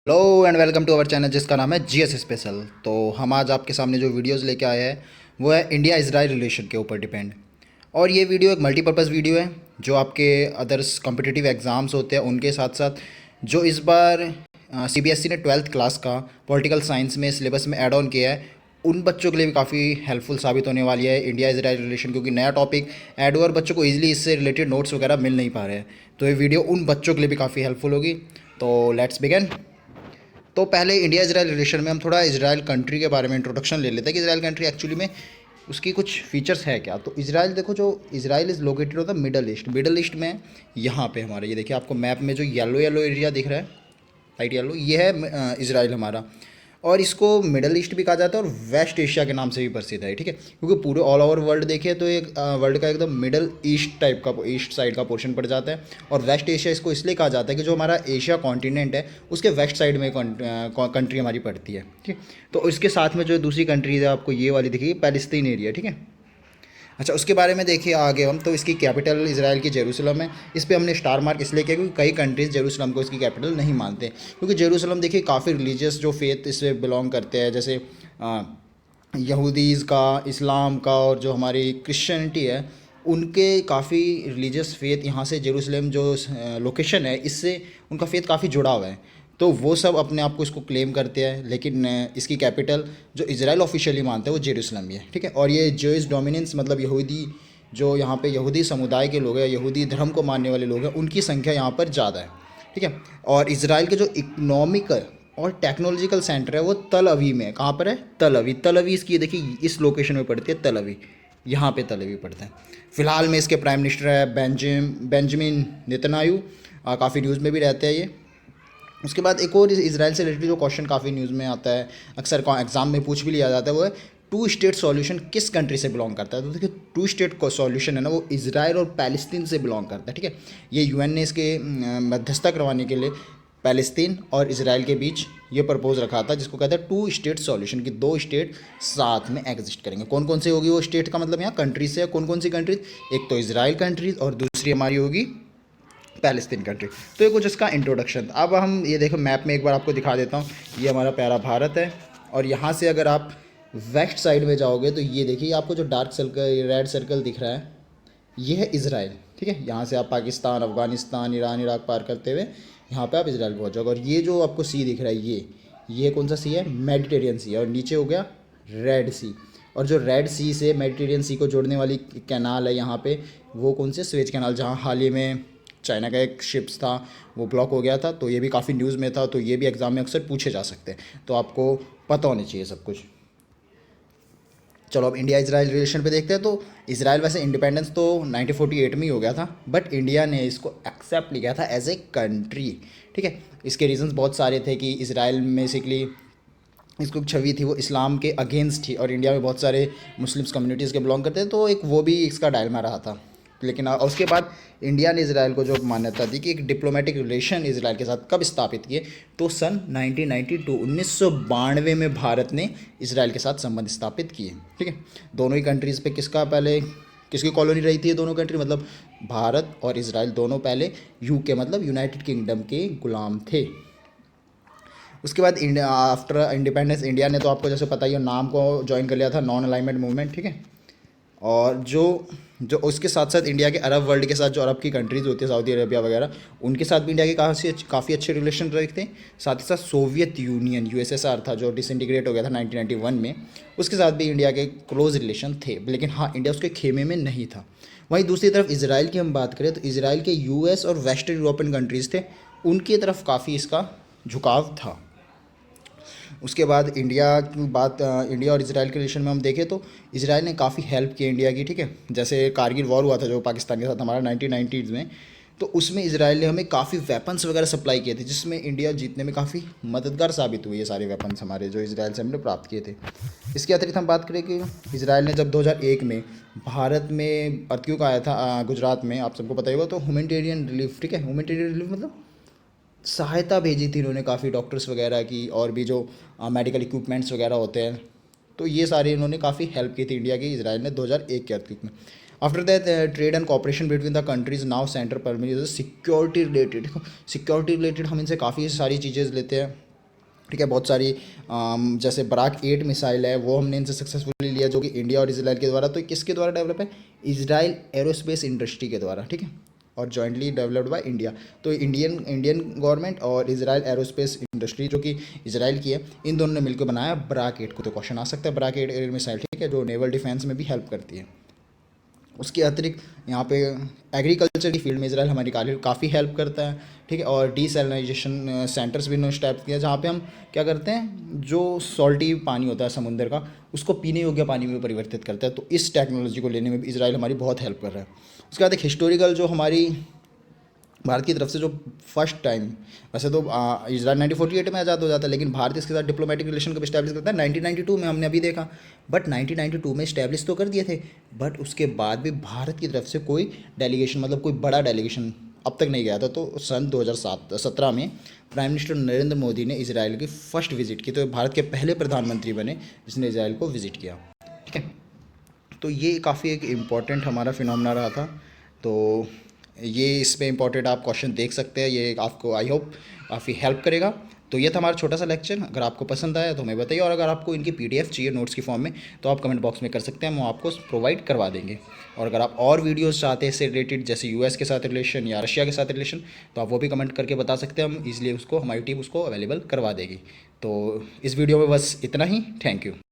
Hello and welcome to our channel जिसका नाम है जीएस स्पेशल। तो हम आज आपके सामने जो वीडियोस लेके आए हैं वो है इंडिया इजराइल रिलेशन के ऊपर डिपेंड। और ये वीडियो एक मल्टीपर्पज़ वीडियो है जो आपके अदर्स कॉम्पिटिटिव एग्ज़ाम्स होते हैं उनके साथ साथ जो इस बार सीबीएसई ने 12th क्लास का पॉलिटिकल साइंस में सिलेबस में ऐड ऑन किया है उन बच्चों के लिए भी काफ़ी हेल्पफुल साबित होने वाली है इंडिया इजराइल रिलेशन, क्योंकि नया टॉपिक ऐड हुआ और बच्चों को ईजिली इससे रिलेटेड नोट्स वगैरह मिल नहीं पा रहे हैं। तो ये वीडियो उन बच्चों के लिए भी काफ़ी हेल्पफुल होगी। तो लेट्स बिगिन। तो पहले इंडिया इजराइल रिलेशन में हम थोड़ा इजराइल कंट्री के बारे में इंट्रोडक्शन ले लेते हैं कि इजराइल कंट्री एक्चुअली में उसकी कुछ फीचर्स है क्या। तो इजराइल देखो, जो इजराइल इज़ लोकेटेड होता है मिडल ईस्ट में। यहाँ पे हमारे ये देखिए आपको मैप में जो येलो येलो एरिया दिख रहा है, लाइट येलो, ये है इजराइल हमारा। और इसको मिडल ईस्ट भी कहा जाता है और वेस्ट एशिया के नाम से भी प्रसिद्ध है, ठीक है, क्योंकि पूरे ऑल ओवर वर्ल्ड देखें तो एक वर्ल्ड का एकदम मिडल ईस्ट टाइप का ईस्ट साइड का पोर्शन पड़ जाता है। और वेस्ट एशिया इसको इसलिए कहा जाता है कि जो हमारा एशिया कॉन्टिनेंट है उसके वेस्ट साइड में कंट्री हमारी पड़ती है, ठीक है। तो इसके साथ में जो दूसरी कंट्रीज है आपको ये वाली दिखेगी, पैलेस्तीन एरिया, ठीक है। अच्छा, उसके बारे में देखिए आगे हम, तो इसकी कैपिटल इसराइल की जेरूसलम है। इस पे हमने स्टार मार्क इसलिए किया क्योंकि कई कंट्रीज़ जेरूसलम को इसकी कैपिटल नहीं मानते, क्योंकि जेरूसलम देखिए काफ़ी रिलीजियस जो फेथ इससे बिलोंग करते हैं, जैसे यहूदीज़ का, इस्लाम का और जो हमारी क्रिश्चियनिटी है उनके काफ़ी रिलीजियस फेथ यहाँ से जेरूसलम जो लोकेशन है इससे उनका फेथ काफ़ी जुड़ा हुआ है। तो वो सब अपने आप को इसको क्लेम करते हैं, लेकिन इसकी कैपिटल जो इजराइल ऑफिशियली मानते हैं वो जेरूसलम ही है, ठीक है। और ये जूइश डोमिनेंस मतलब यहूदी, जो यहाँ पे यहूदी समुदाय के लोग हैं, यहूदी धर्म को मानने वाले लोग हैं, उनकी संख्या यहाँ पर ज़्यादा है, ठीक है। और इसराइल के जो इकोनॉमिकल और टेक्नोलॉजिकल सेंटर है वो तल अवी में है। कहाँ पर है? तल अवी। तल अवी इसकी देखिए इस लोकेशन में पड़ती है, तल अवी, यहाँ पे तल अवी पड़ता है। फिलहाल में इसके प्राइम मिनिस्टर है बेंजामिन नेतन्याहू, काफ़ी न्यूज़ में भी रहते हैं ये। उसके बाद एक और इसराइल से रिलेटेड जो क्वेश्चन काफ़ी न्यूज़ में आता है, अक्सर एग्जाम में पूछ भी लिया जाता है, वो है टू स्टेट सॉल्यूशन किस कंट्री से बिलोंग करता है। तो देखिए टू स्टेट सॉल्यूशन है ना वो इसराइल और पैलेस्तीन से बिलोंग करता है, ठीक है। ये यूएन ने इसके मध्यस्थता करवाने के लिए पैलेस्तीन और इसराइल के बीच ये प्रपोज रखा था, जिसको कहते हैं टू स्टेट सॉल्यूशन, की दो स्टेट साथ में एग्जिस्ट करेंगे। कौन कौन सी होगी वो स्टेट का मतलब यहाँ कंट्रीज से, कौन कौन सी कंट्रीज, एक तो इसराइल कंट्रीज और दूसरी हमारी होगी पैलेस्तीन कंट्री। तो ये कुछ इसका इंट्रोडक्शन था। अब हम ये देखो मैप में एक बार आपको दिखा देता हूँ, ये हमारा प्यारा भारत है। और यहाँ से अगर आप वेस्ट साइड में जाओगे तो ये देखिए आपको जो डार्क सर्कल, रेड सर्कल दिख रहा है, ये है इसराइल, ठीक है। यहाँ से आप पाकिस्तान, अफगानिस्तान, ईरान, इराक पार करते हुए यहाँ पे आप इसराइल पहुँच जाओगे। और ये जो आपको सी दिख रहा है, ये कौन सा सी है? मेडिटेरियन सी है। और नीचे हो गया रेड सी। और जो रेड सी से मेडिटेरियन सी को जोड़ने वाली कैनाल है यहाँ पे, वो कौन से? स्वेज कैनाल, जहाँ हाल ही में चाइना का एक शिप्स था वो ब्लॉक हो गया था, तो ये भी काफ़ी न्यूज़ में था। तो ये भी एग्ज़ाम में अक्सर पूछे जा सकते हैं, तो आपको पता होनी चाहिए सब कुछ। चलो अब इंडिया इजराइल रिलेशन पे देखते हैं। तो इसराइल वैसे इंडिपेंडेंस तो 1948 में ही हो गया था, बट इंडिया ने इसको एक्सेप्ट नहीं किया था एज ए कंट्री, ठीक है। इसके रीजंस बहुत सारे थे कि इसराइल बेसिकली इसको छवि थी वो इस्लाम के अगेंस्ट थी, और इंडिया में बहुत सारे मुस्लिम्स कम्युनिटीज़ के बिलोंग करते हैं, तो एक वो भी इसका डायलमा रहा था। लेकिन उसके बाद इंडिया ने इसराइल को जो मान्यता दी कि एक डिप्लोमेटिक रिलेशन इसराइल के साथ कब स्थापित किए, तो सन 1992 1992 में भारत ने इसराइल के साथ संबंध स्थापित किए, ठीक है। दोनों ही कंट्रीज़ पे किसकी कॉलोनी रही थी ये दोनों कंट्री, मतलब भारत और इसराइल दोनों पहले यूके मतलब यूनाइटेड किंगडम के गुलाम थे। उसके बाद इंडिया आफ्टर इंडिपेंडेंस, इंडिया ने तो आपको जैसे पता ही है नाम को ज्वाइन कर लिया था, नॉन अलाइनमेंट मूवमेंट, ठीक है। और जो जो उसके साथ साथ इंडिया के अरब वर्ल्ड के साथ जो अरब की कंट्रीज़ होती है, सऊदी अरेबिया वगैरह, उनके साथ भी इंडिया के काफ़ी अच्छे रिलेशन रखते हैं। साथ ही साथ सोवियत यूनियन यूएसएसआर था जो डिसइंटीग्रेट हो गया था 1991 में, उसके साथ भी इंडिया के क्लोज रिलेशन थे। लेकिन हाँ, इंडिया उसके खेमे में नहीं था। वहीं दूसरी तरफ इसराइल की हम बात करें तो इसराइल के यूएस और वेस्टर्न यूरोपियन कंट्रीज़ थे, उनकी तरफ काफ़ी इसका झुकाव था। उसके बाद इंडिया और इसराइल के रिलेशन में हम देखें तो इसराइल ने काफ़ी हेल्प की इंडिया की, ठीक है। जैसे कारगिल वॉर हुआ था जो पाकिस्तान के साथ हमारा 1990s में, तो उसमें इसराइल ने हमें काफ़ी वेपन्स वगैरह सप्लाई किए थे, जिसमें इंडिया जीतने में काफ़ी मददगार साबित हुई है। सारे वेपन्स हमारे जो इसराइल से हमने प्राप्त किए थे। इसके अतिरिक्त हम बात करें कि इसराइल ने जब 2001 में भारत में अर्थक्वेक आया था गुजरात में, आप सबको पता ही होगा, तो ह्यूमैनिटेरियन रिलीफ, ठीक है, ह्यूमैनिटेरियन रिलीफ मतलब सहायता भेजी थी इन्होंने काफ़ी डॉक्टर्स वगैरह की, और भी जो मेडिकल इक्विपमेंट्स वगैरह होते हैं, तो ये सारे इन्होंने काफ़ी हेल्प की थी इंडिया की इसराइल ने 2001 के अर्थक्वेक में। After that trade and cooperation between the countries now centre पर सिक्योरिटी रिलेटेड हम इनसे काफ़ी सारी चीज़ें लेते हैं, ठीक है। बहुत सारी जैसे बराक 8 मिसाइल है वो हमने इनसे सक्सेसफुली लिया, जो कि इंडिया और इसराइल के द्वारा, तो किसके द्वारा डेवलप है, इसराइल एरोस्पेस इंडस्ट्री के द्वारा, ठीक है, और जॉइंटली डेवलप्ड बाय इंडिया। तो इंडियन गवर्नमेंट और इसराइल एरोस्पेस इंडस्ट्री जो कि इसराइल की है, इन दोनों ने मिलकर बनाया बराक 8 को। तो क्वेश्चन आ सकता है बराक 8 एयर मिसाइल, ठीक है, जो नेवल डिफेंस में भी हेल्प करती है। उसके अतिरिक्त यहाँ पे एग्रीकल्चर की फील्ड में इसराइल हमारी काफ़ी हेल्प करता है, ठीक है। और डीसैलिनाइजेशन सेंटर्स भी इन्होंने स्टैब्लिश किया, जहाँ पे हम क्या करते हैं, जो सॉल्टी पानी होता है समुद्र का, उसको पीने योग्य पानी में परिवर्तित करता है। तो इस टेक्नोलॉजी को लेने में भी इसराइल हमारी बहुत हेल्प कर रहा है। उसके बाद एक हिस्टोरिकल जो हमारी भारत की तरफ से जो फर्स्ट टाइम, वैसे तो इजराइल 1948 में आज़ाद हो जाता है, लेकिन भारत इसके साथ डिप्लोमेटिक रिलेशन कब इस्टेब्लिश करता है, 1992 में, हमने अभी देखा। बट 1992 में इस्टेब्लिश तो कर दिए थे, बट उसके बाद भी भारत की तरफ से कोई डेलीगेशन, मतलब कोई बड़ा डेलीगेशन अब तक नहीं गया था। तो सन 2017 में प्राइम मिनिस्टर नरेंद्र मोदी ने इसराइल की फ़र्स्ट विजिट की, तो भारत के पहले प्रधानमंत्री बने जिसने इसराइल को विजिट किया, ठीक है। तो ये काफ़ी एक इम्पॉर्टेंट हमारा फिनोमेना रहा था। तो ये इसमें इम्पॉर्टेंट आप क्वेश्चन देख सकते हैं, ये आपको आई होप काफ़ी हेल्प करेगा। तो ये था हमारा छोटा सा लेक्चर। अगर आपको पसंद आया तो हमें बताइए, और अगर आपको इनकी PDF चाहिए नोट्स की फॉर्म में, तो आप कमेंट बॉक्स में कर सकते हैं, हम आपको प्रोवाइड करवा देंगे। और अगर आप और वीडियोस चाहते हैं इससे रिलेटेड, जैसे US के साथ रिलेशन या रशिया के साथ रिलेशन, तो आप वो भी कमेंट करके बता सकते हैं, हम ईजिली उसको, हमारी टीम उसको अवेलेबल करवा देगी। तो इस वीडियो में बस इतना ही। Thank you.